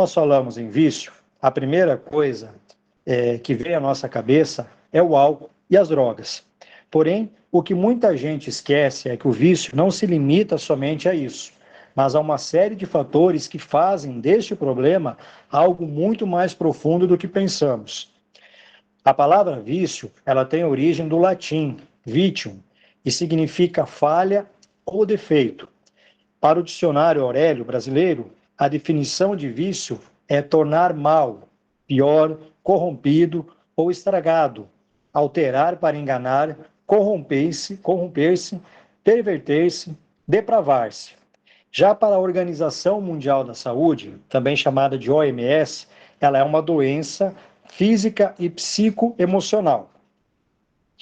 nós falamos em vício, a primeira coisa que vem à nossa cabeça é o álcool e as drogas. Porém, o que muita gente esquece é que o vício não se limita somente a isso, mas há uma série de fatores que fazem deste problema algo muito mais profundo do que pensamos. A palavra vício, ela tem origem do latim, vitium, e significa falha ou defeito. Para o dicionário Aurélio brasileiro, a definição de vício é tornar mal, pior, corrompido ou estragado, alterar para enganar, corromper-se, perverter-se, depravar-se. Já para a Organização Mundial da Saúde, também chamada de OMS, ela é uma doença física e psicoemocional.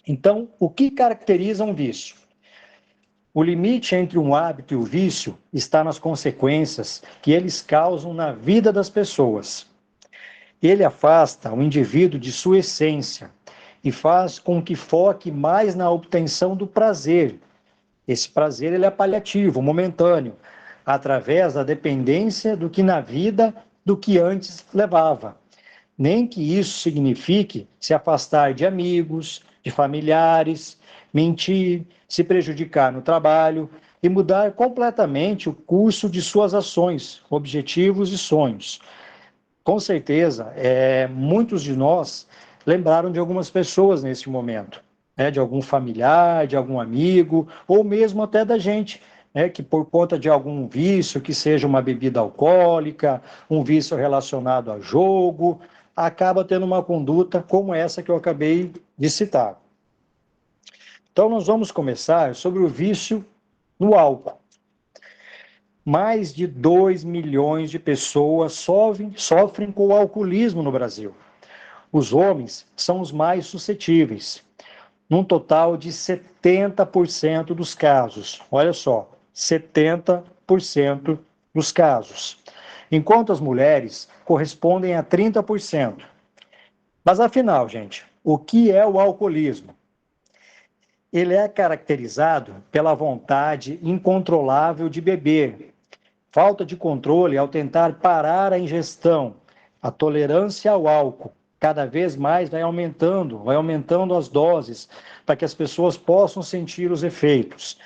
Então, o que caracteriza um vício? O limite entre um hábito e o vício está nas consequências que eles causam na vida das pessoas. Ele afasta o indivíduo de sua essência e faz com que foque mais na obtenção do prazer. Esse prazer ele é paliativo, momentâneo, através da dependência do que na vida, do que antes levava. Nem que isso signifique se afastar de amigos, de familiares, mentir, se prejudicar no trabalho e mudar completamente o curso de suas ações, objetivos e sonhos. Com certeza, muitos de nós lembraram de algumas pessoas nesse momento, de algum familiar, de algum amigo, ou mesmo até da gente, que por conta de algum vício, que seja uma bebida alcoólica, um vício relacionado a jogo, acaba tendo uma conduta como essa que eu acabei de citar. Então, nós vamos começar sobre o vício no álcool. Mais de 2 milhões de pessoas sofrem com o alcoolismo no Brasil. Os homens são os mais suscetíveis, num total de 70% dos casos. Olha só, 70% dos casos. Enquanto as mulheres correspondem a 30%. Mas afinal, gente, o que é o alcoolismo? Ele é caracterizado pela vontade incontrolável de beber, falta de controle ao tentar parar a ingestão, a tolerância ao álcool. Cada vez mais vai aumentando as doses para que as pessoas possam sentir os efeitos.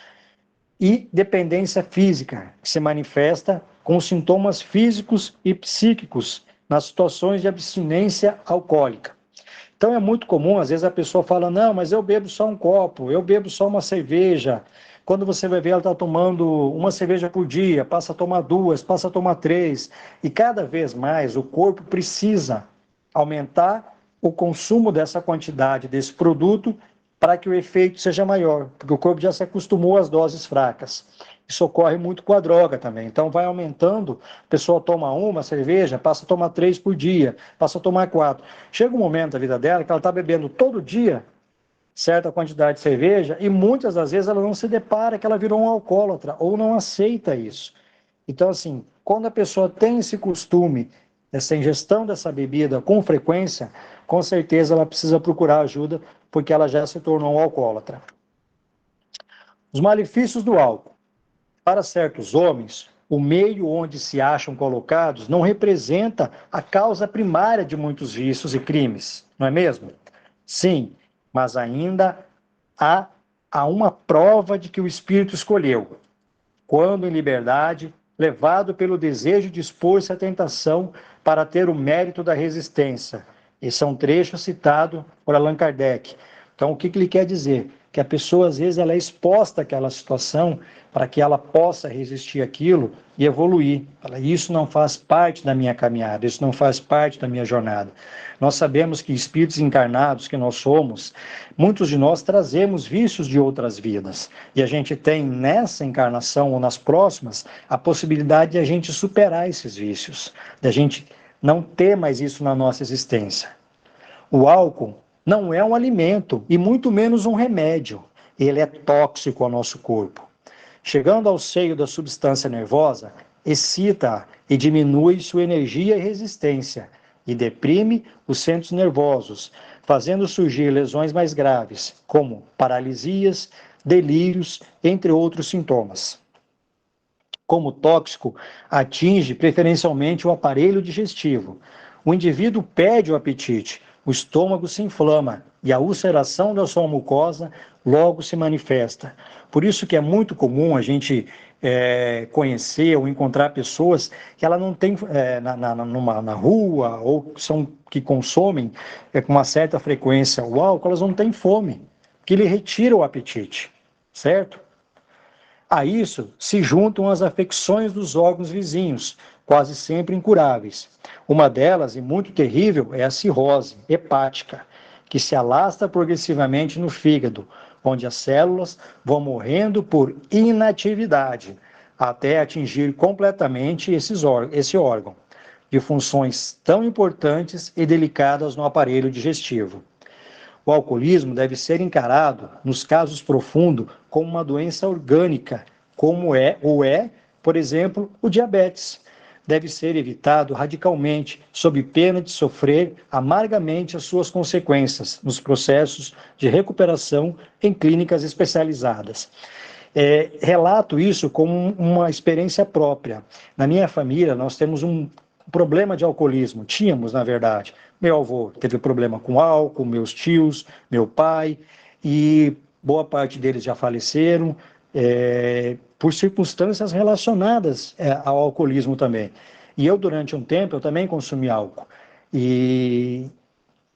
E dependência física, que se manifesta com sintomas físicos e psíquicos nas situações de abstinência alcoólica. Então é muito comum, às vezes a pessoa fala, não, mas eu bebo só um copo, eu bebo só uma cerveja. Quando você vai ver, ela está tomando uma cerveja por dia, passa a tomar 2, passa a tomar 3. E cada vez mais o corpo precisa aumentar o consumo dessa quantidade, desse produto, para que o efeito seja maior, porque o corpo já se acostumou às doses fracas. Isso ocorre muito com a droga também. Então vai aumentando, a pessoa toma uma cerveja, passa a tomar 3 por dia, passa a tomar 4. Chega um momento da vida dela que ela está bebendo todo dia certa quantidade de cerveja e muitas das vezes ela não se depara que ela virou um alcoólatra ou não aceita isso. Então, assim, quando a pessoa tem esse costume, essa ingestão dessa bebida com frequência, com certeza ela precisa procurar ajuda porque ela já se tornou um alcoólatra. Os malefícios do álcool. Para certos homens, o meio onde se acham colocados não representa a causa primária de muitos vícios e crimes, não é mesmo? Sim, mas ainda há uma prova de que o espírito escolheu, quando em liberdade, levado pelo desejo de expor-se à tentação para ter o mérito da resistência. Esse é um trecho citado por Allan Kardec. Então, o que ele quer dizer? Que a pessoa, às vezes, ela é exposta àquela situação para que ela possa resistir àquilo e evoluir. Fala, isso não faz parte da minha caminhada, isso não faz parte da minha jornada. Nós sabemos que espíritos encarnados que nós somos, muitos de nós trazemos vícios de outras vidas. E a gente tem nessa encarnação ou nas próximas a possibilidade de a gente superar esses vícios, de a gente não ter mais isso na nossa existência. O álcool não é um alimento e muito menos um remédio. Ele é tóxico ao nosso corpo. Chegando ao seio da substância nervosa, excita e diminui sua energia e resistência e deprime os centros nervosos, fazendo surgir lesões mais graves, como paralisias, delírios, entre outros sintomas. como tóxico, atinge preferencialmente o aparelho digestivo. O indivíduo perde o apetite, o estômago se inflama e a ulceração da sua mucosa logo se manifesta. Por isso que é muito comum a gente conhecer ou encontrar pessoas que ela não tem na rua ou que consomem com uma certa frequência o álcool, elas não têm fome, porque ele retira o apetite, certo? A isso se juntam as afecções dos órgãos vizinhos, quase sempre incuráveis. Uma delas, e muito terrível, é a cirrose hepática, que se alastra progressivamente no fígado, onde as células vão morrendo por inatividade, até atingir completamente esse órgão, de funções tão importantes e delicadas no aparelho digestivo. O alcoolismo deve ser encarado, nos casos profundos, como uma doença orgânica, como por exemplo, o diabetes. Deve ser evitado radicalmente, sob pena de sofrer amargamente as suas consequências nos processos de recuperação em clínicas especializadas. Relato isso como uma experiência própria. Na minha família, nós temos um problema de alcoolismo. Tínhamos, na verdade. Meu avô teve problema com álcool, meus tios, meu pai, e boa parte deles já faleceram, por circunstâncias relacionadas ao alcoolismo também. E eu, durante um tempo, eu também consumi álcool. E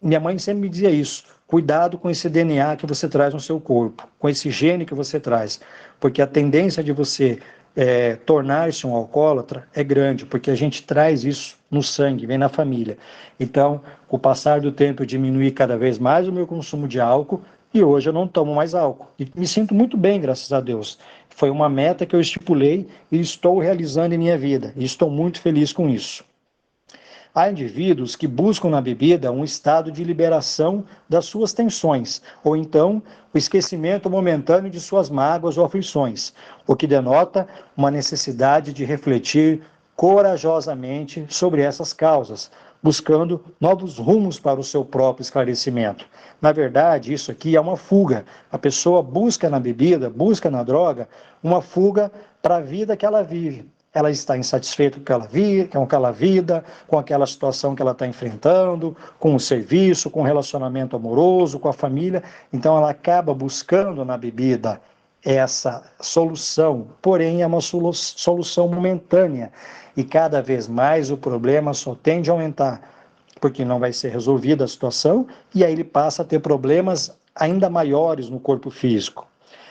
minha mãe sempre me dizia isso: cuidado com esse DNA que você traz no seu corpo, com esse gene que você traz, porque a tendência de você tornar-se um alcoólatra é grande, porque a gente traz isso no sangue, vem na família. Então, com o passar do tempo, eu diminui cada vez mais o meu consumo de álcool e hoje eu não tomo mais álcool. E me sinto muito bem, graças a Deus. Foi uma meta que eu estipulei e estou realizando em minha vida, e estou muito feliz com isso. Há indivíduos que buscam na bebida um estado de liberação das suas tensões, ou então o esquecimento momentâneo de suas mágoas ou aflições, o que denota uma necessidade de refletir corajosamente sobre essas causas, buscando novos rumos para o seu próprio esclarecimento. Na verdade, isso aqui é uma fuga. A pessoa busca na bebida, busca na droga, uma fuga para a vida que ela vive. Ela está insatisfeita com aquela vida, com aquela situação que ela está enfrentando, com o serviço, com o relacionamento amoroso, com a família. Então, ela acaba buscando na bebida essa solução, porém é uma solução momentânea. E cada vez mais o problema só tende a aumentar, porque não vai ser resolvida a situação, e aí ele passa a ter problemas ainda maiores no corpo físico.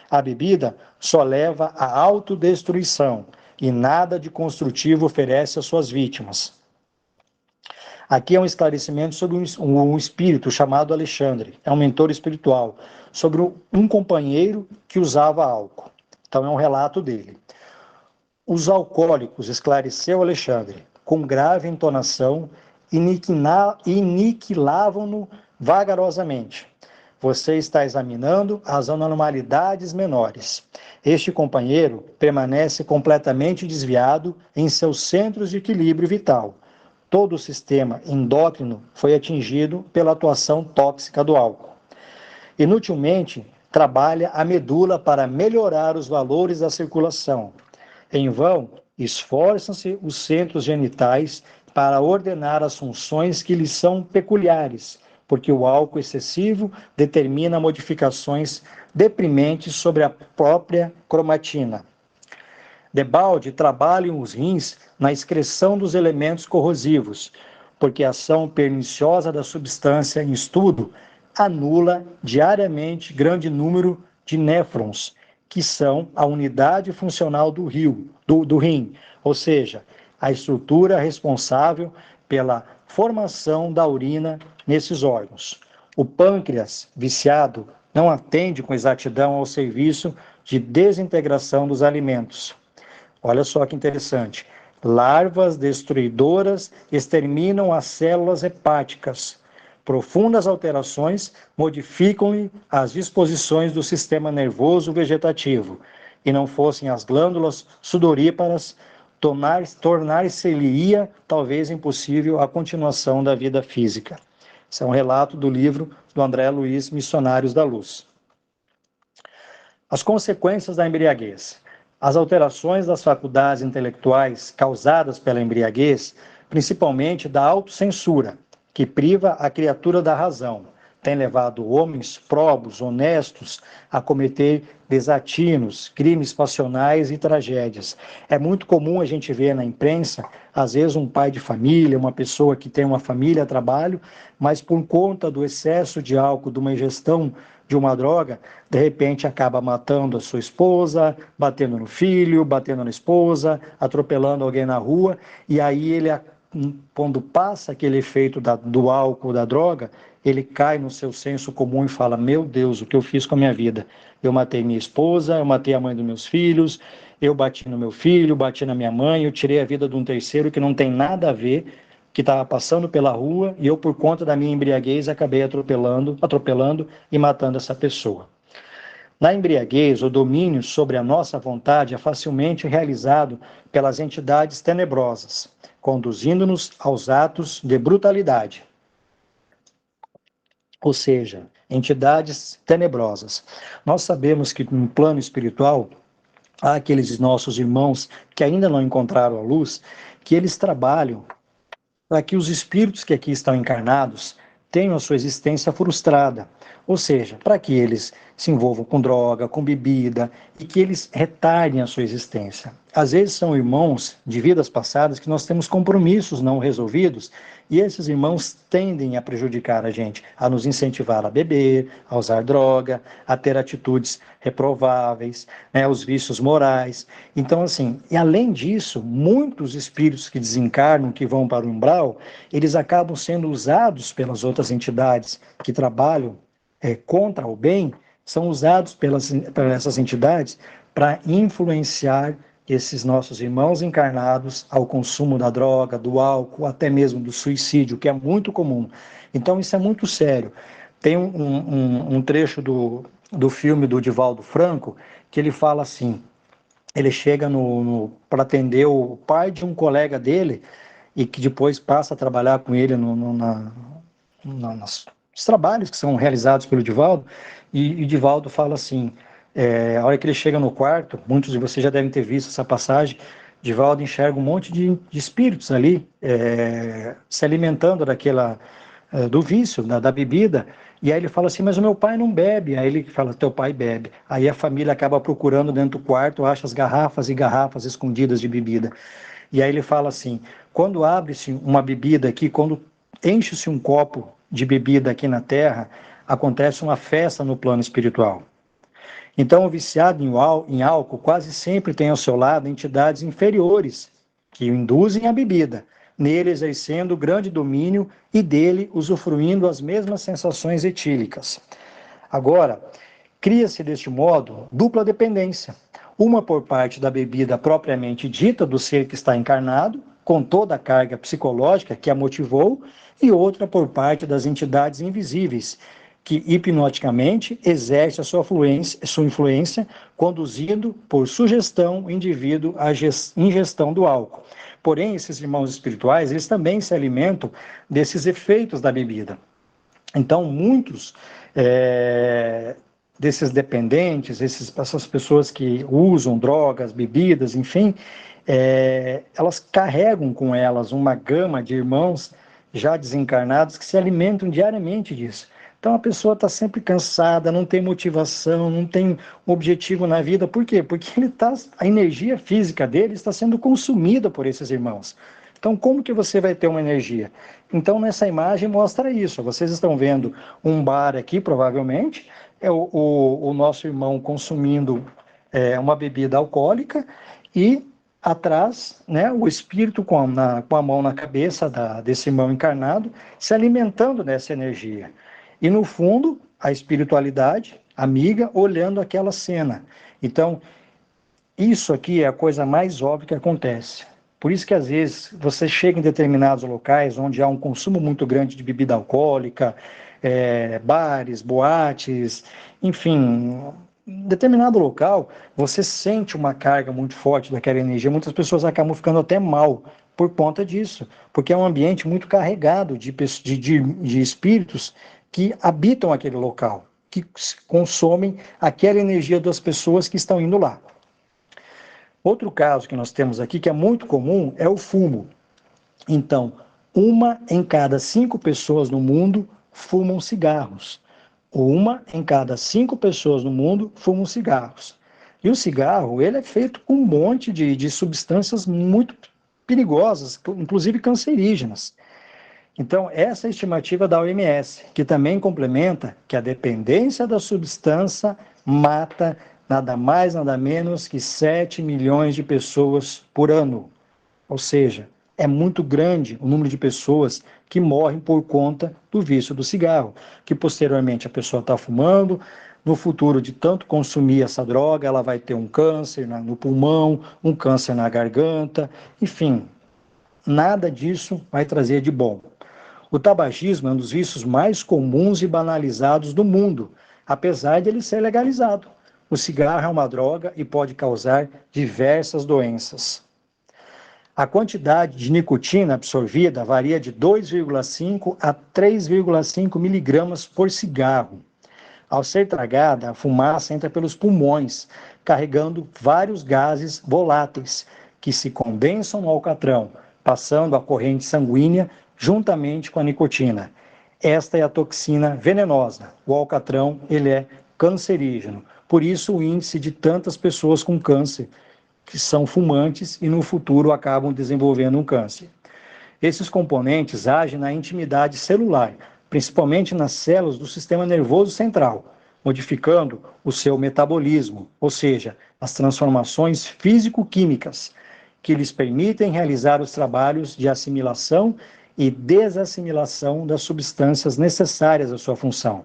A bebida só leva à autodestruição, e nada de construtivo oferece às suas vítimas. Aqui é um esclarecimento sobre um espírito chamado Alexandre, é um mentor espiritual, sobre um companheiro que usava álcool. Então é um relato dele. Os alcoólicos, esclareceu Alexandre, com grave entonação, iniquilavam-no vagarosamente. Você está examinando as anormalidades menores. Este companheiro permanece completamente desviado em seus centros de equilíbrio vital. Todo o sistema endócrino foi atingido pela atuação tóxica do álcool. Inutilmente, trabalha a medula para melhorar os valores da circulação. Em vão, esforçam-se os centros genitais para ordenar as funções que lhes são peculiares, porque o álcool excessivo determina modificações deprimentes sobre a própria cromatina. Debalde trabalham os rins na excreção dos elementos corrosivos, porque a ação perniciosa da substância em estudo anula diariamente grande número de néfrons, que são a unidade funcional do rim, ou seja, a estrutura responsável pela formação da urina nesses órgãos. O pâncreas, viciado, não atende com exatidão ao serviço de desintegração dos alimentos. Olha só que interessante. Larvas destruidoras exterminam as células hepáticas. Profundas alterações modificam-lhe as disposições do sistema nervoso vegetativo, e não fossem as glândulas sudoríparas, tornar-se-lhe-ia talvez impossível a continuação da vida física. Esse é um relato do livro do André Luiz, Missionários da Luz. As consequências da embriaguez. As alterações das faculdades intelectuais causadas pela embriaguez, principalmente da autocensura, que priva a criatura da razão, tem levado homens probos, honestos, a cometer desatinos, crimes passionais e tragédias. É muito comum a gente ver na imprensa, às vezes um pai de família, uma pessoa que tem uma família a trabalho, mas por conta do excesso de álcool, de uma ingestão de uma droga, de repente acaba matando a sua esposa, batendo no filho, batendo na esposa, atropelando alguém na rua, e aí ele, quando passa aquele efeito do álcool, da droga, ele cai no seu senso comum e fala: meu Deus, o que eu fiz com a minha vida? Eu matei minha esposa, eu matei a mãe dos meus filhos, eu bati no meu filho, bati na minha mãe, eu tirei a vida de um terceiro que não tem nada a ver, que estava passando pela rua, e eu, por conta da minha embriaguez, acabei atropelando e matando essa pessoa. Na embriaguez, o domínio sobre a nossa vontade é facilmente realizado pelas entidades tenebrosas, conduzindo-nos aos atos de brutalidade, ou seja, entidades tenebrosas. Nós sabemos que no plano espiritual, há aqueles nossos irmãos que ainda não encontraram a luz, que eles trabalham para que os espíritos que aqui estão encarnados tenham a sua existência frustrada, ou seja, para que eles se envolvam com droga, com bebida, e que eles retardem a sua existência. Às vezes são irmãos de vidas passadas que nós temos compromissos não resolvidos, e esses irmãos tendem a prejudicar a gente, a nos incentivar a beber, a usar droga, a ter atitudes reprováveis, né, os vícios morais. Então, assim, e além disso, muitos espíritos que desencarnam, que vão para o umbral, eles acabam sendo usados pelas outras entidades que trabalham contra o bem, são usados pelas essas entidades para influenciar esses nossos irmãos encarnados ao consumo da droga, do álcool, até mesmo do suicídio, que é muito comum. Então, isso é muito sério. Tem um trecho do filme do Divaldo Franco que ele fala assim, ele chega para atender o pai de um colega dele e que depois passa a trabalhar com ele nos trabalhos que são realizados pelo Divaldo, e o Divaldo fala assim, a hora que ele chega no quarto, muitos de vocês já devem ter visto essa passagem, Divaldo enxerga um monte de espíritos ali, se alimentando do vício, da bebida, e aí ele fala assim, mas o meu pai não bebe. Aí ele fala, teu pai bebe. Aí a família acaba procurando dentro do quarto, acha as garrafas e garrafas escondidas de bebida. E aí ele fala assim, quando abre-se uma bebida aqui, quando enche-se um copo de bebida aqui na Terra, acontece uma festa no plano espiritual. Então, o viciado em álcool quase sempre tem ao seu lado entidades inferiores que o induzem à bebida, nele exercendo grande domínio e dele usufruindo as mesmas sensações etílicas. Agora, cria-se deste modo dupla dependência, uma por parte da bebida propriamente dita do ser que está encarnado, com toda a carga psicológica que a motivou, e outra por parte das entidades invisíveis, que hipnoticamente exerce a sua influência, conduzindo por sugestão o indivíduo à ingestão do álcool. Porém, esses irmãos espirituais, eles também se alimentam desses efeitos da bebida. Então, muitos desses dependentes, essas pessoas que usam drogas, bebidas, enfim, elas carregam com elas uma gama de irmãos já desencarnados que se alimentam diariamente disso. Então a pessoa está sempre cansada, não tem motivação, não tem objetivo na vida. Por quê? Porque a energia física dele está sendo consumida por esses irmãos. Então como que você vai ter uma energia? Então nessa imagem mostra isso. Vocês estão vendo um bar aqui, provavelmente, é o nosso irmão consumindo uma bebida alcoólica e atrás, né, o espírito com a mão na cabeça desse irmão encarnado, se alimentando dessa energia. E no fundo, a espiritualidade amiga olhando aquela cena. Então, isso aqui é a coisa mais óbvia que acontece. Por isso que às vezes você chega em determinados locais onde há um consumo muito grande de bebida alcoólica, bares, boates, enfim, em determinado local você sente uma carga muito forte daquela energia. Muitas pessoas acabam ficando até mal por conta disso, porque é um ambiente muito carregado de espíritos que habitam aquele local, que consomem aquela energia das pessoas que estão indo lá. Outro caso que nós temos aqui, que é muito comum, é o fumo. Então, 1 em cada 5 pessoas no mundo fumam cigarros. 1 em cada 5 pessoas no mundo fumam cigarros. E o cigarro, ele é feito com um monte de substâncias muito perigosas, inclusive cancerígenas. Então, essa é a estimativa da OMS, que também complementa que a dependência da substância mata nada mais, nada menos que 7 milhões de pessoas por ano. Ou seja, é muito grande o número de pessoas que morrem por conta do vício do cigarro, que posteriormente a pessoa está fumando, no futuro de tanto consumir essa droga, ela vai ter um câncer no pulmão, um câncer na garganta, enfim, nada disso vai trazer de bom. O tabagismo é um dos vícios mais comuns e banalizados do mundo, apesar de ele ser legalizado. O cigarro é uma droga e pode causar diversas doenças. A quantidade de nicotina absorvida varia de 2,5 a 3,5 miligramas por cigarro. Ao ser tragada, a fumaça entra pelos pulmões, carregando vários gases voláteis que se condensam no alcatrão, passando a corrente sanguínea juntamente com a nicotina. Esta é a toxina venenosa. O alcatrão, ele é cancerígeno. Por isso o índice de tantas pessoas com câncer que são fumantes e no futuro acabam desenvolvendo um câncer. Esses componentes agem na intimidade celular, principalmente nas células do sistema nervoso central, modificando o seu metabolismo, ou seja, as transformações físico-químicas, que lhes permitem realizar os trabalhos de assimilação e desassimilação das substâncias necessárias à sua função.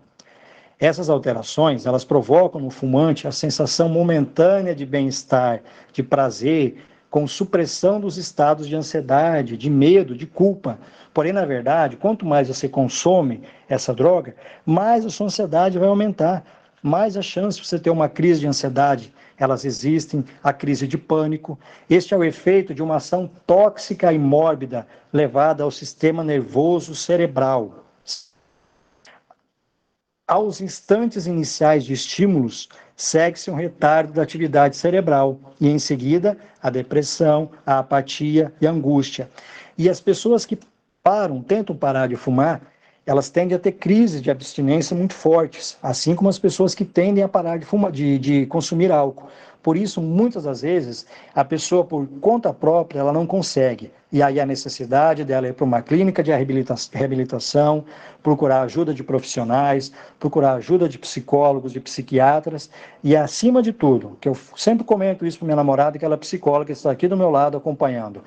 Essas alterações, elas provocam no fumante a sensação momentânea de bem-estar, de prazer, com supressão dos estados de ansiedade, de medo, de culpa. Porém, na verdade, quanto mais você consome essa droga, mais a sua ansiedade vai aumentar, mais a chance de você ter uma crise de ansiedade, elas existem, a crise de pânico. Este é o efeito de uma ação tóxica e mórbida levada ao sistema nervoso cerebral. Aos instantes iniciais de estímulos, segue-se um retardo da atividade cerebral e, em seguida, a depressão, a apatia e a angústia. E as pessoas que tentam parar de fumar, elas tendem a ter crises de abstinência muito fortes, assim como as pessoas que tendem a parar de fumar, de consumir álcool. Por isso, muitas das vezes, a pessoa, por conta própria, ela não consegue. E aí a necessidade dela ir para uma clínica de reabilitação, procurar ajuda de profissionais, procurar ajuda de psicólogos, de psiquiatras, e acima de tudo, que eu sempre comento isso para minha namorada, que ela é psicóloga, que está aqui do meu lado acompanhando,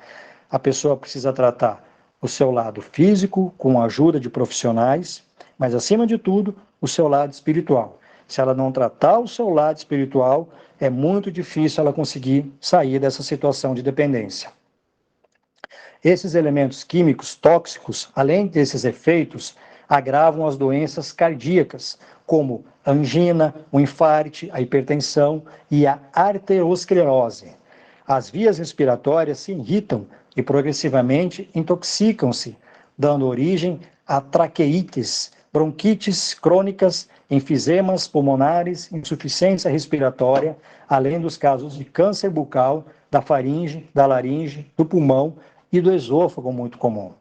a pessoa precisa tratar o seu lado físico, com a ajuda de profissionais, mas acima de tudo, o seu lado espiritual. Se ela não tratar o seu lado espiritual, é muito difícil ela conseguir sair dessa situação de dependência. Esses elementos químicos tóxicos, além desses efeitos, agravam as doenças cardíacas, como a angina, o infarte, a hipertensão e a arteriosclerose. As vias respiratórias se irritam e progressivamente intoxicam-se, dando origem a traqueites, bronquites crônicas, enfisemas pulmonares, insuficiência respiratória, além dos casos de câncer bucal, da faringe, da laringe, do pulmão e do esôfago, muito comum.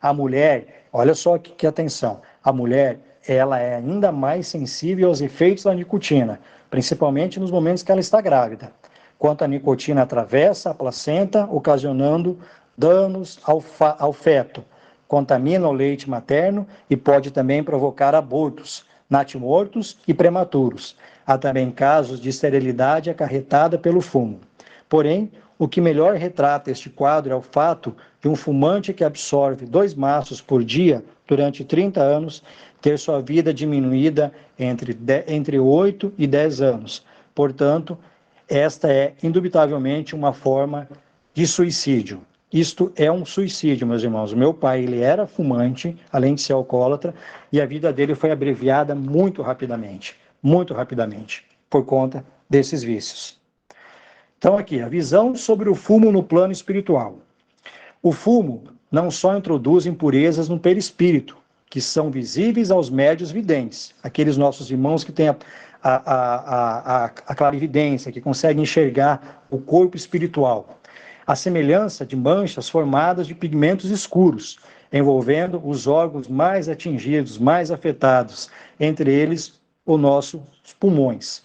A mulher, olha só que atenção, a mulher, ela é ainda mais sensível aos efeitos da nicotina, principalmente nos momentos que ela está grávida. Quanto a nicotina atravessa a placenta, ocasionando danos ao feto, contamina o leite materno e pode também provocar abortos, natimortos e prematuros. Há também casos de esterilidade acarretada pelo fumo. Porém, o que melhor retrata este quadro é o fato de um fumante que absorve 2 maços por dia durante 30 anos ter sua vida diminuída entre 8 e 10 anos. Portanto, esta é indubitavelmente uma forma de suicídio. Isto é um suicídio, meus irmãos. O meu pai, ele era fumante, além de ser alcoólatra, e a vida dele foi abreviada muito rapidamente, por conta desses vícios. Então aqui, a visão sobre o fumo no plano espiritual. O fumo não só introduz impurezas no perispírito, que são visíveis aos médios videntes, aqueles nossos irmãos que têm a clarividência, que conseguem enxergar o corpo espiritual. A semelhança de manchas formadas de pigmentos escuros, envolvendo os órgãos mais atingidos, mais afetados, entre eles os nossos pulmões.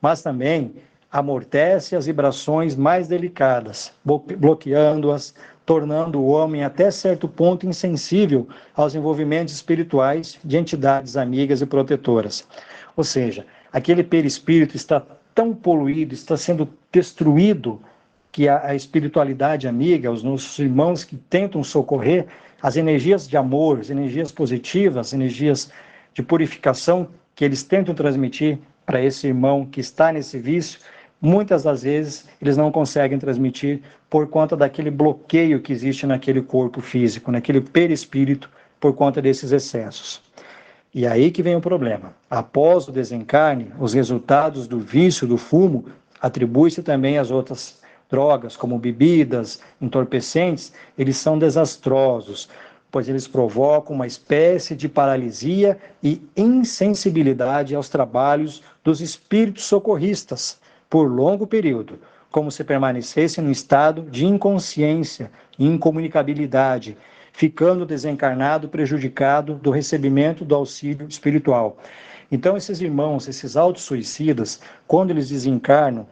Mas também amortece as vibrações mais delicadas, bloqueando-as, tornando o homem até certo ponto insensível aos envolvimentos espirituais de entidades amigas e protetoras. Ou seja, aquele perispírito está tão poluído, está sendo destruído, que a espiritualidade amiga, os nossos irmãos que tentam socorrer, as energias de amor, as energias positivas, as energias de purificação que eles tentam transmitir para esse irmão que está nesse vício, muitas das vezes eles não conseguem transmitir por conta daquele bloqueio que existe naquele corpo físico, naquele perispírito, por conta desses excessos. E aí que vem o problema. Após o desencarne, os resultados do vício, do fumo, atribui-se também às outras drogas, como bebidas, entorpecentes, eles são desastrosos, pois eles provocam uma espécie de paralisia e insensibilidade aos trabalhos dos espíritos socorristas por longo período, como se permanecesse num estado de inconsciência e incomunicabilidade, ficando desencarnado, prejudicado do recebimento do auxílio espiritual. Então, esses irmãos, esses autossuicidas, quando eles desencarnam,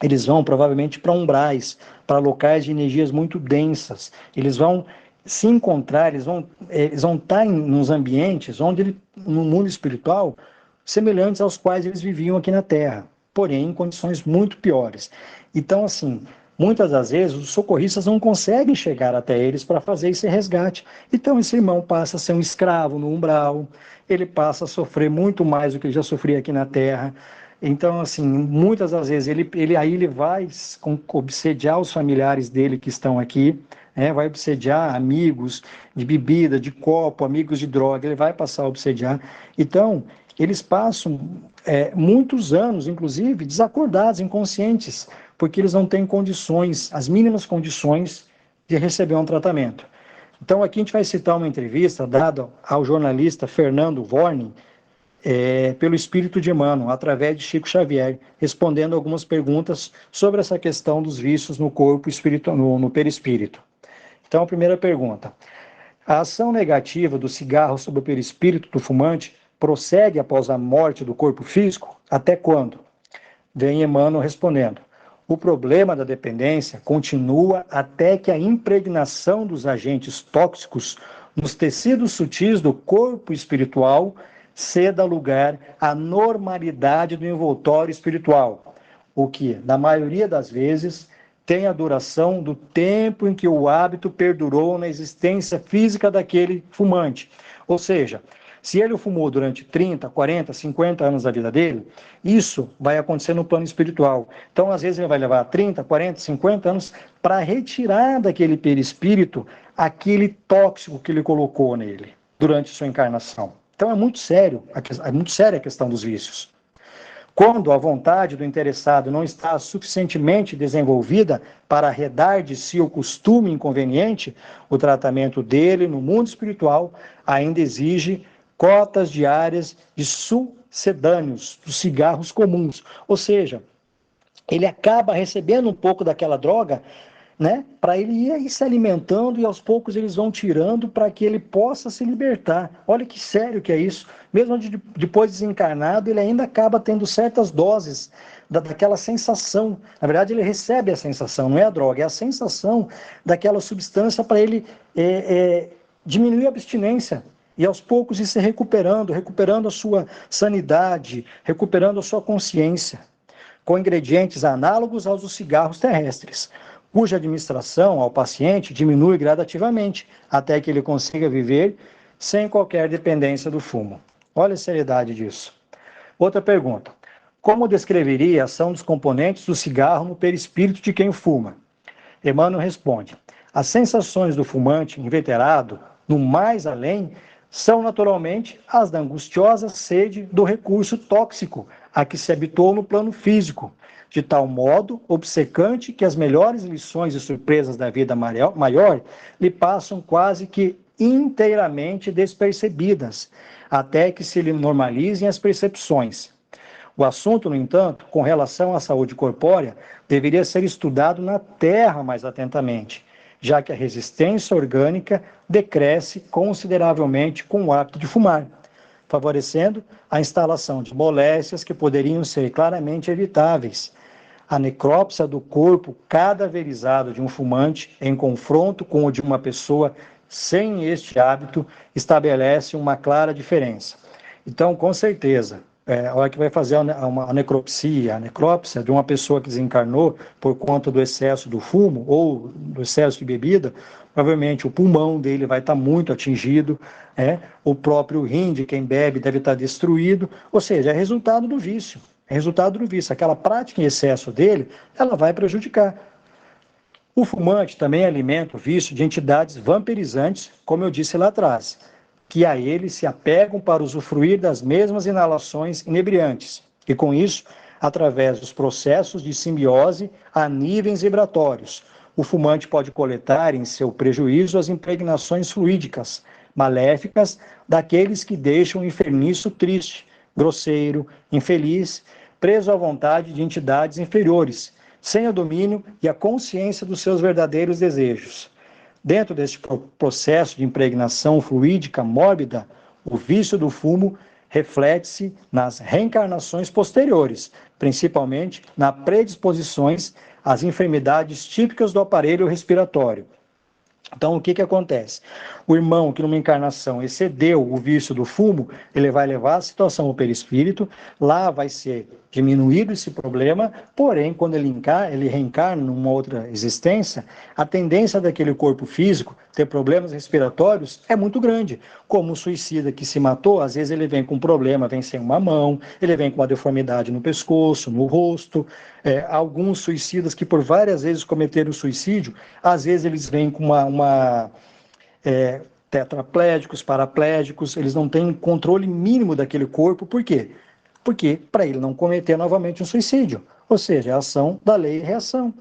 eles vão provavelmente para umbrais, para locais de energias muito densas. Eles vão se encontrar, eles vão estar nos ambientes onde no mundo espiritual, semelhantes aos quais eles viviam aqui na Terra, porém em condições muito piores. Então, assim, muitas das vezes os socorristas não conseguem chegar até eles para fazer esse resgate. Então, esse irmão passa a ser um escravo no umbral, ele passa a sofrer muito mais do que ele já sofria aqui na Terra. Então, assim, muitas das vezes ele vai obsediar os familiares dele que estão aqui, vai obsediar amigos de bebida, de copo, amigos de droga, ele vai passar a obsediar. Então, eles passam muitos anos, inclusive, desacordados, inconscientes, porque eles não têm condições, as mínimas condições de receber um tratamento. Então, aqui a gente vai citar uma entrevista dada ao jornalista Fernando Worning, pelo Espírito de Emmanuel, através de Chico Xavier, respondendo algumas perguntas sobre essa questão dos vícios no corpo espiritual, no perispírito. Então, a primeira pergunta: a ação negativa do cigarro sobre o perispírito do fumante prossegue após a morte do corpo físico? Até quando? Vem Emmanuel respondendo: o problema da dependência continua até que a impregnação dos agentes tóxicos nos tecidos sutis do corpo espiritual ceda lugar à normalidade do envoltório espiritual, o que, na maioria das vezes, tem a duração do tempo em que o hábito perdurou na existência física daquele fumante. Ou seja, se ele fumou durante 30, 40, 50 anos da vida dele, isso vai acontecer no plano espiritual. Então, às vezes, ele vai levar 30, 40, 50 anos para retirar daquele perispírito aquele tóxico que ele colocou nele durante sua encarnação. Então, é muito séria a questão dos vícios. Quando a vontade do interessado não está suficientemente desenvolvida para arredar de si o costume inconveniente, o tratamento dele no mundo espiritual ainda exige cotas diárias de sucedâneos, dos cigarros comuns. Ou seja, ele acaba recebendo um pouco daquela droga, para ele ir se alimentando, e aos poucos eles vão tirando para que ele possa se libertar. Olha que sério que é isso. Mesmo depois desencarnado, ele ainda acaba tendo certas doses daquela sensação. Na verdade, ele recebe a sensação, não é a droga, é a sensação daquela substância para ele diminuir a abstinência. E aos poucos ir se recuperando a sua sanidade, recuperando a sua consciência, com ingredientes análogos aos dos cigarros terrestres, cuja administração ao paciente diminui gradativamente, até que ele consiga viver sem qualquer dependência do fumo. Olha a seriedade disso. Outra pergunta: como descreveria a ação dos componentes do cigarro no perispírito de quem o fuma? Emmanuel responde: as sensações do fumante inveterado, no mais além, são naturalmente as da angustiosa sede do recurso tóxico a que se habituou no plano físico, de tal modo obcecante que as melhores lições e surpresas da vida maior lhe passam quase que inteiramente despercebidas, até que se normalizem as percepções. O assunto, no entanto, com relação à saúde corpórea, deveria ser estudado na Terra mais atentamente, já que a resistência orgânica decresce consideravelmente com o hábito de fumar, favorecendo a instalação de moléstias que poderiam ser claramente evitáveis. A necrópsia do corpo cadaverizado de um fumante, em confronto com o de uma pessoa sem este hábito, estabelece uma clara diferença. Então, com certeza, a hora que vai fazer a necrópsia de uma pessoa que desencarnou por conta do excesso do fumo ou do excesso de bebida, provavelmente o pulmão dele vai estar muito atingido, o próprio rim de quem bebe deve estar destruído, ou seja, é resultado do vício. É resultado do vício. Aquela prática em excesso dele, ela vai prejudicar. O fumante também alimenta o vício de entidades vampirizantes, como eu disse lá atrás, que a ele se apegam para usufruir das mesmas inalações inebriantes, e com isso, através dos processos de simbiose a níveis vibratórios, o fumante pode coletar em seu prejuízo as impregnações fluídicas, maléficas, daqueles que deixam o inferniço triste, grosseiro, infeliz, preso à vontade de entidades inferiores, sem o domínio e a consciência dos seus verdadeiros desejos. Dentro deste processo de impregnação fluídica mórbida, o vício do fumo reflete-se nas reencarnações posteriores, principalmente nas predisposições às enfermidades típicas do aparelho respiratório. Então, o que acontece? O irmão que numa encarnação excedeu o vício do fumo, ele vai levar a situação ao perispírito, lá vai ser diminuído esse problema, porém, quando ele reencarna numa outra existência, a tendência daquele corpo físico ter problemas respiratórios é muito grande. Como o suicida que se matou, às vezes ele vem com problema, vem sem uma mão, ele vem com uma deformidade no pescoço, no rosto. Alguns suicidas que por várias vezes cometeram suicídio, às vezes eles vêm com tetraplégicos, paraplégicos, eles não têm controle mínimo daquele corpo. Por quê? Porque para ele não cometer novamente um suicídio, ou seja, a ação da lei e reação.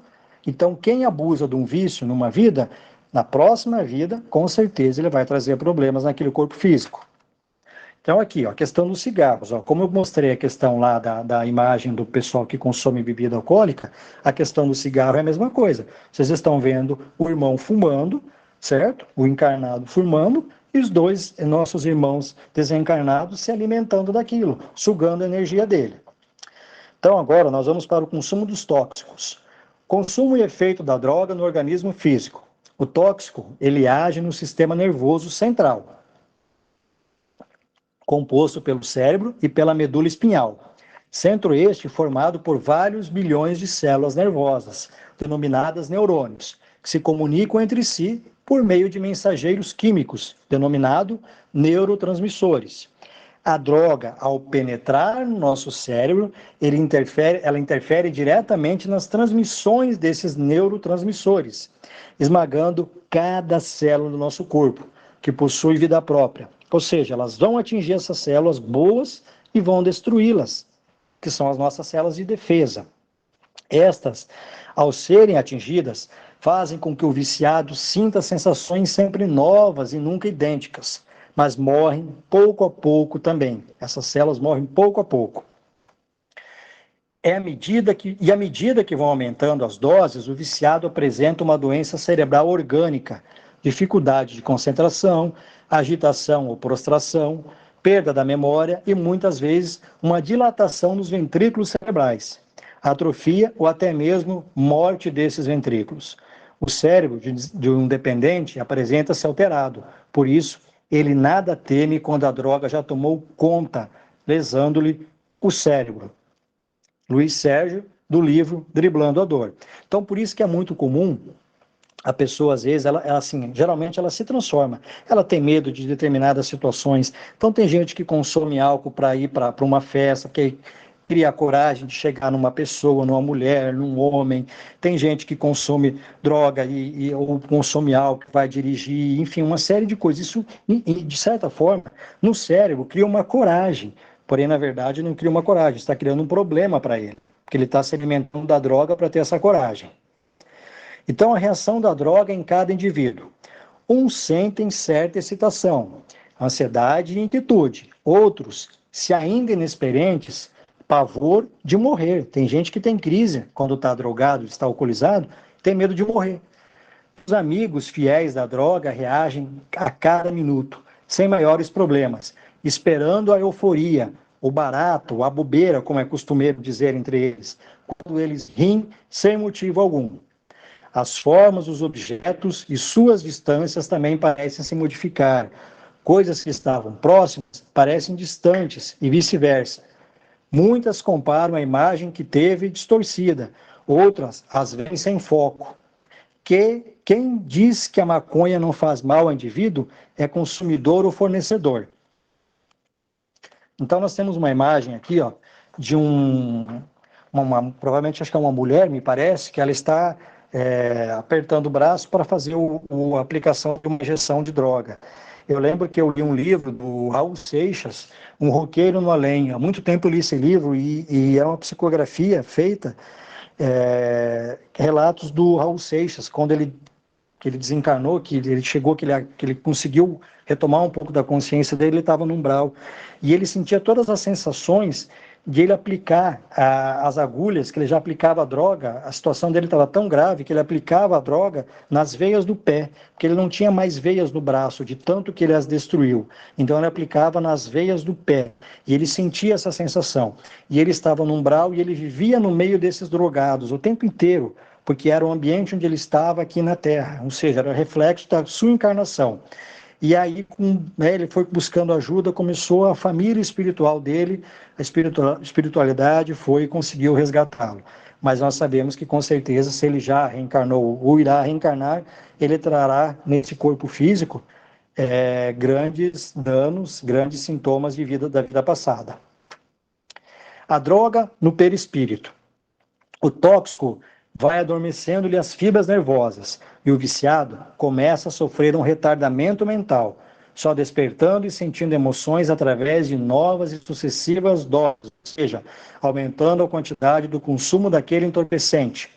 Então, quem abusa de um vício numa vida, na próxima vida, com certeza ele vai trazer problemas naquele corpo físico. Então, aqui, a questão dos cigarros. Como eu mostrei a questão lá da imagem do pessoal que consome bebida alcoólica, a questão do cigarro é a mesma coisa. Vocês estão vendo o irmão fumando, certo? O encarnado fumando, e os dois nossos irmãos desencarnados se alimentando daquilo, sugando a energia dele. Então, agora nós vamos para o consumo dos tóxicos. Consumo e efeito da droga no organismo físico. O tóxico, ele age no sistema nervoso central, composto pelo cérebro e pela medula espinhal. Centro este formado por vários bilhões de células nervosas, denominadas neurônios, que se comunicam entre si por meio de mensageiros químicos, denominados neurotransmissores. A droga, ao penetrar no nosso cérebro, ela interfere diretamente nas transmissões desses neurotransmissores, esmagando cada célula do nosso corpo, que possui vida própria. Ou seja, elas vão atingir essas células boas e vão destruí-las, que são as nossas células de defesa. Estas, ao serem atingidas, fazem com que o viciado sinta sensações sempre novas e nunca idênticas, mas morrem pouco a pouco também. Essas células morrem pouco a pouco. À medida que vão aumentando as doses, o viciado apresenta uma doença cerebral orgânica, dificuldade de concentração, agitação ou prostração, perda da memória e, muitas vezes, uma dilatação nos ventrículos cerebrais, atrofia ou até mesmo morte desses ventrículos. O cérebro de um dependente apresenta-se alterado, por isso, ele nada teme quando a droga já tomou conta, lesando-lhe o cérebro. Luiz Sérgio, do livro Driblando a Dor. Então, por isso que é muito comum a pessoa, às vezes, geralmente ela se transforma. Ela tem medo de determinadas situações. Então, tem gente que consome álcool para ir para uma festa, que cria a coragem de chegar numa pessoa, numa mulher, num homem. Tem gente que consome droga ou consome álcool, vai dirigir, enfim, uma série de coisas. Isso, de certa forma, no cérebro, cria uma coragem. Porém, na verdade, não cria uma coragem, está criando um problema para ele, porque ele está se alimentando da droga para ter essa coragem. Então, a reação da droga em cada indivíduo. Uns sentem certa excitação, ansiedade e inquietude. Outros, se ainda inexperientes, pavor de morrer. Tem gente que tem crise quando está drogado, está alcoolizado, tem medo de morrer. Os amigos fiéis da droga reagem a cada minuto, sem maiores problemas, esperando a euforia, o barato, a bobeira, como é costumeiro dizer entre eles, quando eles riem sem motivo algum. As formas, os objetos e suas distâncias também parecem se modificar. Coisas que estavam próximas parecem distantes e vice-versa. Muitas comparam a imagem que teve distorcida, outras as veem sem foco. Quem diz que a maconha não faz mal ao indivíduo é consumidor ou fornecedor. Então nós temos uma imagem aqui, ó, de provavelmente acho que é uma mulher, me parece, que ela está apertando o braço para fazer a aplicação de uma injeção de droga. Eu lembro que eu li um livro do Raul Seixas, Um Roqueiro no Além. Há muito tempo eu li esse livro e é uma psicografia feita, relatos do Raul Seixas, quando ele desencarnou, que ele chegou, que ele conseguiu retomar um pouco da consciência dele, ele estava no umbral. E ele sentia todas as sensações de ele aplicar as agulhas, que ele já aplicava a droga. A situação dele estava tão grave que ele aplicava a droga nas veias do pé, porque ele não tinha mais veias no braço, de tanto que ele as destruiu. Então ele aplicava nas veias do pé, e ele sentia essa sensação. E ele estava no umbral e ele vivia no meio desses drogados o tempo inteiro, porque era o ambiente onde ele estava aqui na Terra, ou seja, era reflexo da sua encarnação. E aí, ele foi buscando ajuda, começou a família espiritual dele, a espiritualidade foi e conseguiu resgatá-lo. Mas nós sabemos que, com certeza, se ele já reencarnou ou irá reencarnar, ele trará nesse corpo físico grandes danos, grandes sintomas da vida passada. A droga no perispírito. O tóxico vai adormecendo-lhe as fibras nervosas, e o viciado começa a sofrer um retardamento mental, só despertando e sentindo emoções através de novas e sucessivas doses, ou seja, aumentando a quantidade do consumo daquele entorpecente,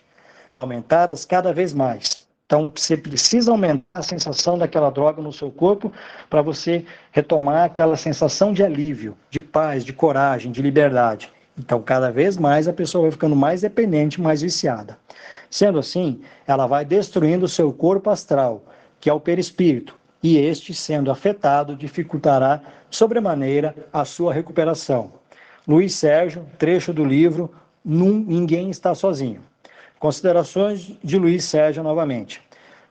aumentadas cada vez mais. Então, você precisa aumentar a sensação daquela droga no seu corpo para você retomar aquela sensação de alívio, de paz, de coragem, de liberdade. Então, cada vez mais a pessoa vai ficando mais dependente, mais viciada. Sendo assim, ela vai destruindo o seu corpo astral, que é o perispírito, e este, sendo afetado, dificultará sobremaneira a sua recuperação. Luiz Sérgio, trecho do livro Ninguém Está Sozinho. Considerações de Luiz Sérgio novamente.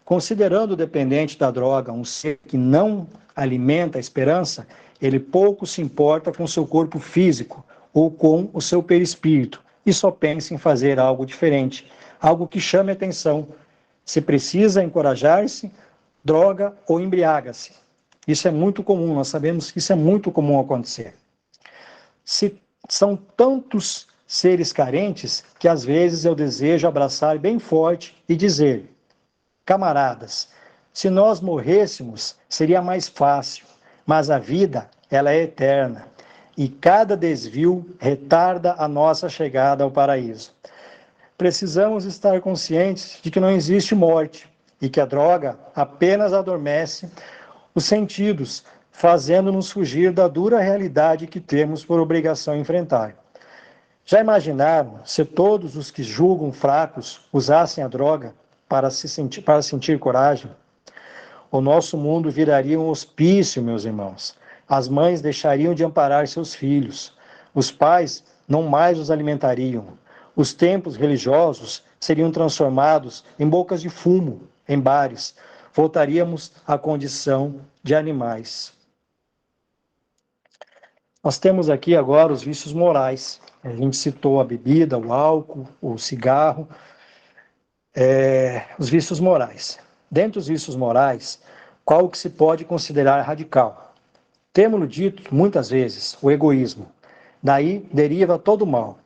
Considerando o dependente da droga um ser que não alimenta a esperança, ele pouco se importa com seu corpo físico ou com o seu perispírito e só pensa em fazer algo diferente, algo que chame atenção. Se precisa encorajar-se, droga ou embriaga-se. Isso é muito comum, nós sabemos que isso é muito comum acontecer. São tantos seres carentes que às vezes eu desejo abraçar bem forte e dizer: camaradas, se nós morrêssemos seria mais fácil, mas a vida, ela é eterna e cada desvio retarda a nossa chegada ao paraíso. Precisamos estar conscientes de que não existe morte e que a droga apenas adormece os sentidos, fazendo-nos fugir da dura realidade que temos por obrigação enfrentar. Já imaginaram se todos os que julgam fracos usassem a droga para sentir coragem? O nosso mundo viraria um hospício, meus irmãos. As mães deixariam de amparar seus filhos. Os pais não mais os alimentariam. Os templos religiosos seriam transformados em bocas de fumo, em bares. Voltaríamos à condição de animais. Nós temos aqui agora os vícios morais. A gente citou a bebida, o álcool, o cigarro, os vícios morais. Dentre os vícios morais, qual que se pode considerar radical? Temos-lo dito muitas vezes, o egoísmo. Daí deriva todo o mal.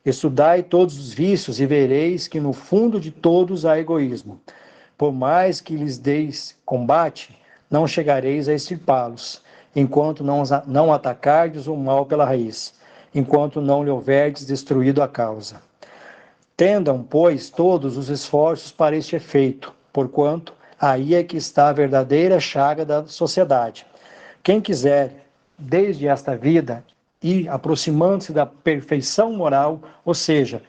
Estudai todos os vícios e vereis que no fundo de todos há egoísmo. Por mais que lhes deis combate, não chegareis a extirpá-los, enquanto não atacardes o mal pela raiz, enquanto não lhe houverdes destruído a causa. Tendam, pois, todos os esforços para este efeito, porquanto Aí é que está a verdadeira chaga da sociedade. Quem quiser, desde esta vida, ir aproximando-se da perfeição moral, ou seja,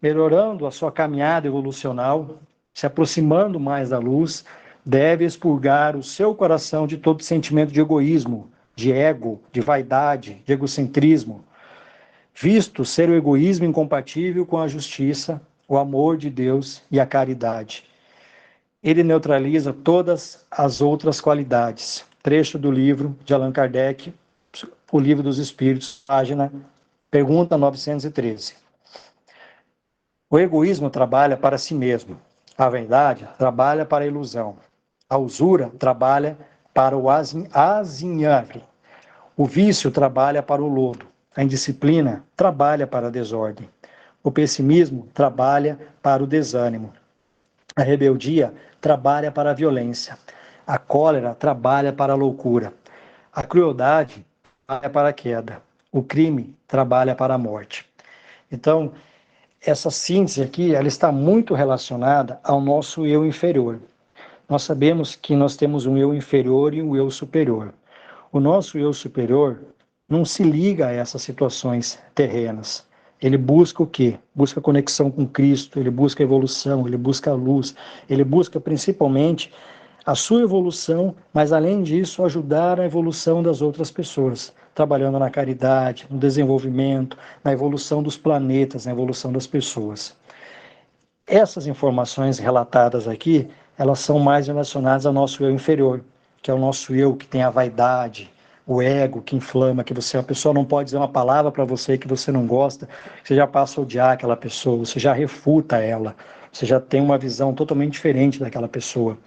melhorando a sua caminhada evolucional, se aproximando mais da luz, deve expurgar o seu coração de todo sentimento de egoísmo, de ego, de vaidade, de egocentrismo, visto ser o egoísmo incompatível com a justiça, o amor de Deus e a caridade. Ele neutraliza todas as outras qualidades. Trecho do livro de Allan Kardec, O Livro dos Espíritos, pergunta 913. O egoísmo trabalha para si mesmo. A vaidade trabalha para a ilusão. A usura trabalha para o azinhavre. O vício trabalha para o lodo. A indisciplina trabalha para a desordem. O pessimismo trabalha para o desânimo. A rebeldia trabalha para a violência. A cólera trabalha para a loucura. A crueldade trabalha para a queda. O crime trabalha para a morte. Então, essa síntese aqui, ela está muito relacionada ao nosso eu inferior. Nós sabemos que nós temos um eu inferior e um eu superior. O nosso eu superior não se liga a essas situações terrenas. Ele busca o quê? Busca conexão com Cristo, ele busca evolução, ele busca a luz, ele busca principalmente a sua evolução, mas além disso, ajudar a evolução das outras pessoas, trabalhando na caridade, no desenvolvimento, na evolução dos planetas, na evolução das pessoas. Essas informações relatadas aqui, elas são mais relacionadas ao nosso eu inferior, que é o nosso eu que tem a vaidade, o ego que inflama, que a pessoa não pode dizer uma palavra para você que você não gosta, você já passa a odiar aquela pessoa, você já refuta ela, você já tem uma visão totalmente diferente daquela pessoa.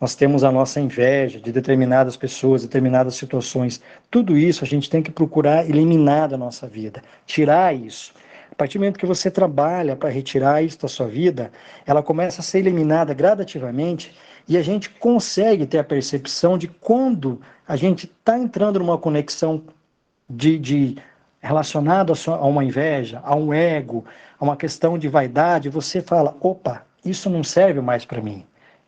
Nós temos a nossa inveja de determinadas pessoas, determinadas situações. Tudo isso a gente tem que procurar eliminar da nossa vida, tirar isso. A partir do momento que você trabalha para retirar isso da sua vida, ela começa a ser eliminada gradativamente e a gente consegue ter a percepção de quando a gente está entrando numa conexão relacionada a uma inveja, a um ego, a uma questão de vaidade, você fala, opa, isso não serve mais para mim.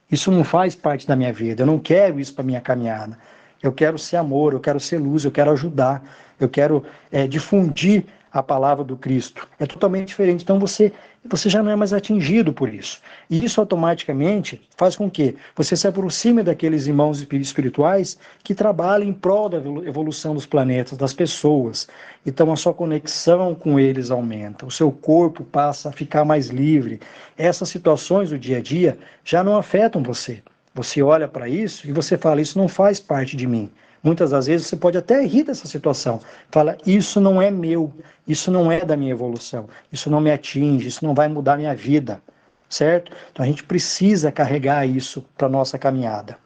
Isso não faz parte da minha vida, eu não quero isso para minha caminhada. Eu quero ser amor, eu quero ser luz, eu quero ajudar, eu quero difundir a palavra do Cristo. É totalmente diferente. Então você já não é mais atingido por isso. E isso automaticamente faz com que você se aproxime daqueles irmãos espirituais que trabalham em prol da evolução dos planetas, das pessoas. Então a sua conexão com eles aumenta, o seu corpo passa a ficar mais livre. Essas situações do dia a dia já não afetam você. Você olha para isso e você fala, isso não faz parte de mim. Muitas das vezes você pode até rir dessa situação. Fala, isso não é meu, isso não é da minha evolução, isso não me atinge, isso não vai mudar a minha vida, certo? Então a gente precisa carregar isso para a nossa caminhada.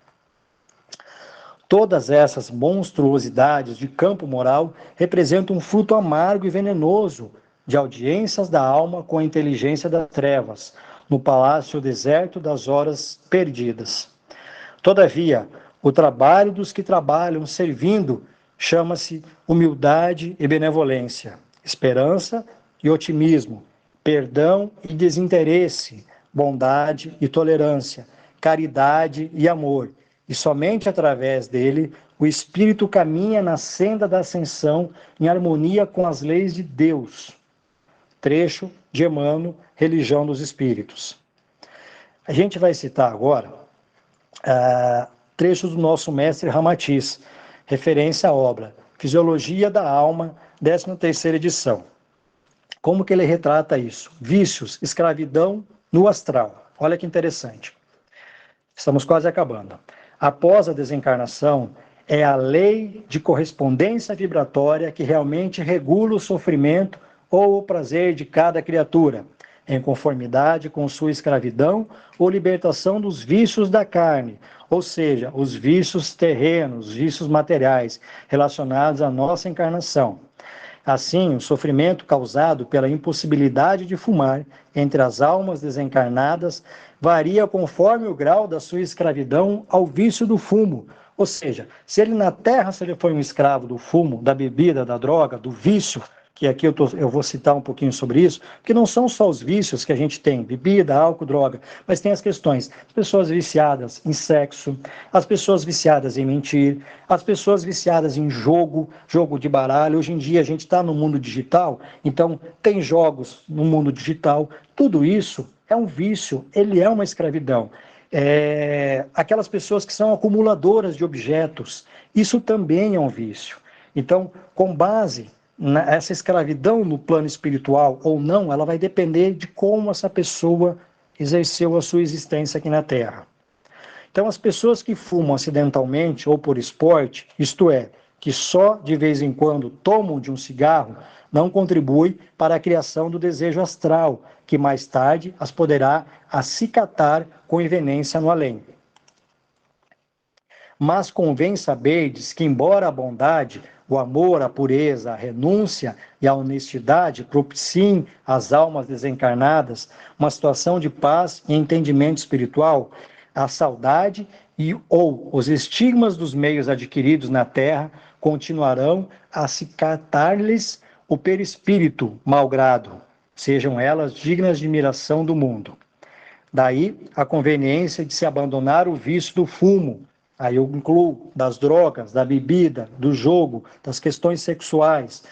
Todas essas monstruosidades de campo moral representam um fruto amargo e venenoso de audiências da alma com a inteligência das trevas, no palácio deserto das horas perdidas. Todavia, o trabalho dos que trabalham servindo chama-se humildade e benevolência, esperança e otimismo, perdão e desinteresse, bondade e tolerância, caridade e amor. E somente através dele o espírito caminha na senda da ascensão em harmonia com as leis de Deus. Trecho de Emmanuel, Religião dos Espíritos. A gente vai citar agora trechos do nosso mestre Ramatiz, referência à obra Fisiologia da Alma, 13ª edição. Como que ele retrata isso? Vícios, escravidão no astral. Olha que interessante. Estamos quase acabando. Após a desencarnação, é a lei de correspondência vibratória que realmente regula o sofrimento ou o prazer de cada criatura, em conformidade com sua escravidão ou libertação dos vícios da carne, ou seja, os vícios terrenos, os vícios materiais relacionados à nossa encarnação. Assim, o sofrimento causado pela impossibilidade de fumar entre as almas desencarnadas varia conforme o grau da sua escravidão ao vício do fumo. Ou seja, se ele na Terra se ele foi um escravo do fumo, da bebida, da droga, do vício, que aqui eu vou citar um pouquinho sobre isso, porque não são só os vícios que a gente tem, bebida, álcool, droga, mas tem as questões, as pessoas viciadas em sexo, as pessoas viciadas em mentir, as pessoas viciadas em jogo de baralho. Hoje em dia a gente está no mundo digital, então tem jogos no mundo digital, tudo isso é um vício, ele é uma escravidão. Aquelas pessoas que são acumuladoras de objetos, isso também é um vício. Então, com base essa escravidão no plano espiritual ou não, ela vai depender de como essa pessoa exerceu a sua existência aqui na Terra. Então, as pessoas que fumam acidentalmente ou por esporte, isto é, que só de vez em quando tomam de um cigarro, não contribui para a criação do desejo astral, que mais tarde as poderá acicatar com invenência no além. Mas convém saberdes que, embora a bondade, o amor, a pureza, a renúncia e a honestidade propiciem às almas desencarnadas uma situação de paz e entendimento espiritual, a saudade ou os estigmas dos meios adquiridos na terra continuarão a acicatar-lhes o perispírito malgrado, sejam elas dignas de admiração do mundo. Daí a conveniência de se abandonar o vício do fumo. Aí eu incluo das drogas, da bebida, do jogo, das questões sexuais,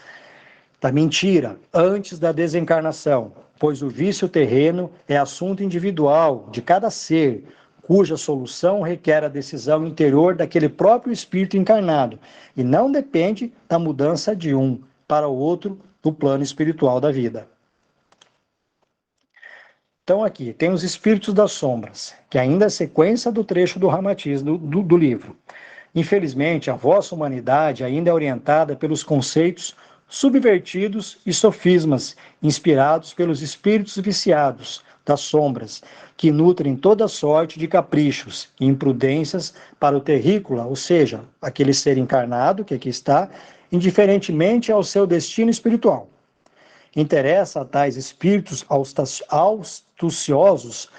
da mentira, antes da desencarnação, pois o vício terreno é assunto individual de cada ser, cuja solução requer a decisão interior daquele próprio espírito encarnado, e não depende da mudança de um para o outro do plano espiritual da vida. Então aqui, tem os espíritos das sombras, que ainda é sequência do trecho do Ramatiz do livro. Infelizmente, a vossa humanidade ainda é orientada pelos conceitos subvertidos e sofismas, inspirados pelos espíritos viciados das sombras, que nutrem toda sorte de caprichos e imprudências para o terrícola, ou seja, aquele ser encarnado que aqui está, indiferentemente ao seu destino espiritual. Interessa a tais espíritos astuciosos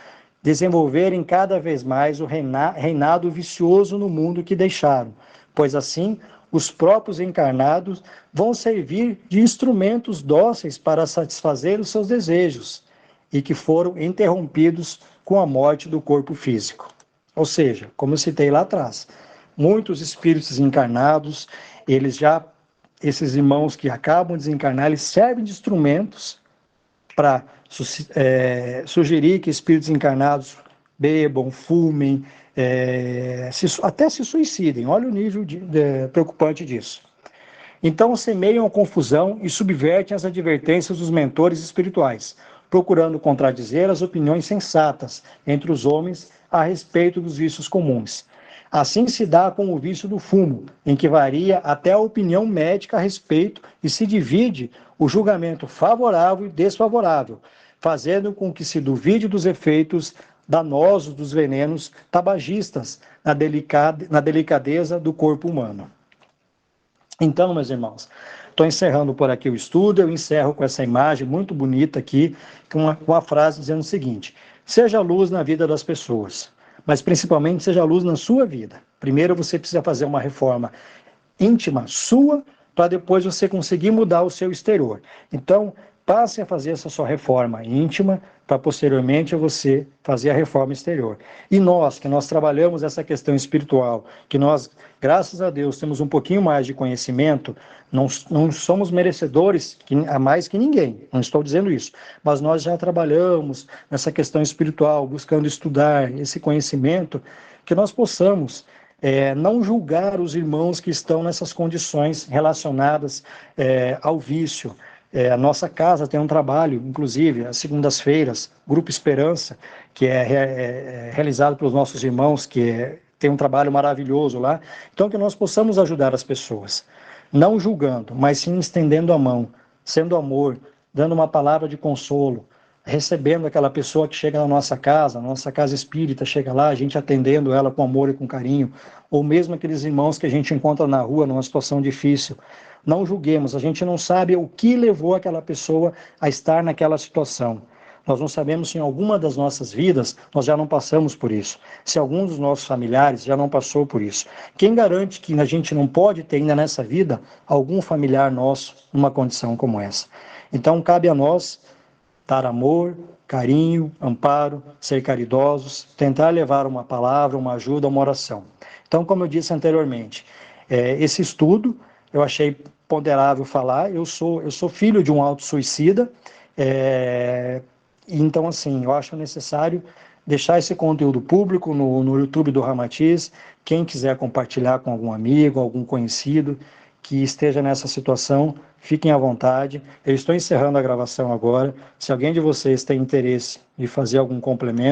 desenvolverem cada vez mais o reinado vicioso no mundo que deixaram, pois assim os próprios encarnados vão servir de instrumentos dóceis para satisfazer os seus desejos e que foram interrompidos com a morte do corpo físico. Ou seja, como eu citei lá atrás, muitos espíritos encarnados, esses irmãos que acabam de desencarnar, eles servem de instrumentos para sugerir que espíritos encarnados bebam, fumem, até se suicidem. Olha o nível preocupante disso. Então, semeiam a confusão e subvertem as advertências dos mentores espirituais, procurando contradizer as opiniões sensatas entre os homens a respeito dos vícios comuns. Assim se dá com o vício do fumo, em que varia até a opinião médica a respeito e se divide o julgamento favorável e desfavorável, fazendo com que se duvide dos efeitos danosos dos venenos tabagistas na delicadeza do corpo humano. Então, meus irmãos, estou encerrando por aqui o estudo, eu encerro com essa imagem muito bonita aqui, com uma frase dizendo o seguinte: seja luz na vida das pessoas, mas principalmente seja luz na sua vida. Primeiro você precisa fazer uma reforma íntima sua, para depois você conseguir mudar o seu exterior. Então, passe a fazer essa sua reforma íntima, para posteriormente você fazer a reforma exterior. E nós, que nós trabalhamos essa questão espiritual, que nós, graças a Deus, temos um pouquinho mais de conhecimento, não somos merecedores a mais que ninguém, não estou dizendo isso, mas nós já trabalhamos nessa questão espiritual, buscando estudar esse conhecimento, que nós possamos não julgar os irmãos que estão nessas condições relacionadas ao vício. A nossa casa tem um trabalho, inclusive, às segundas-feiras, Grupo Esperança, que é realizado pelos nossos irmãos, que tem um trabalho maravilhoso lá. Então, que nós possamos ajudar as pessoas, não julgando, mas sim estendendo a mão, sendo amor, dando uma palavra de consolo, recebendo aquela pessoa que chega na nossa casa espírita, chega lá, a gente atendendo ela com amor e com carinho, ou mesmo aqueles irmãos que a gente encontra na rua numa situação difícil. Não julguemos, a gente não sabe o que levou aquela pessoa a estar naquela situação. Nós não sabemos se em alguma das nossas vidas nós já não passamos por isso, se algum dos nossos familiares já não passou por isso. Quem garante que a gente não pode ter ainda nessa vida algum familiar nosso numa condição como essa? Então, cabe a nós dar amor, carinho, amparo, ser caridosos, tentar levar uma palavra, uma ajuda, uma oração. Então, como eu disse anteriormente, esse estudo eu achei ponderável falar. Eu sou filho de um autossuicida, então, assim, eu acho necessário deixar esse conteúdo público no YouTube do Ramatiz. Quem quiser compartilhar com algum amigo, algum conhecido que esteja nessa situação, fiquem à vontade. Eu estou encerrando a gravação agora. Se alguém de vocês tem interesse em fazer algum complemento,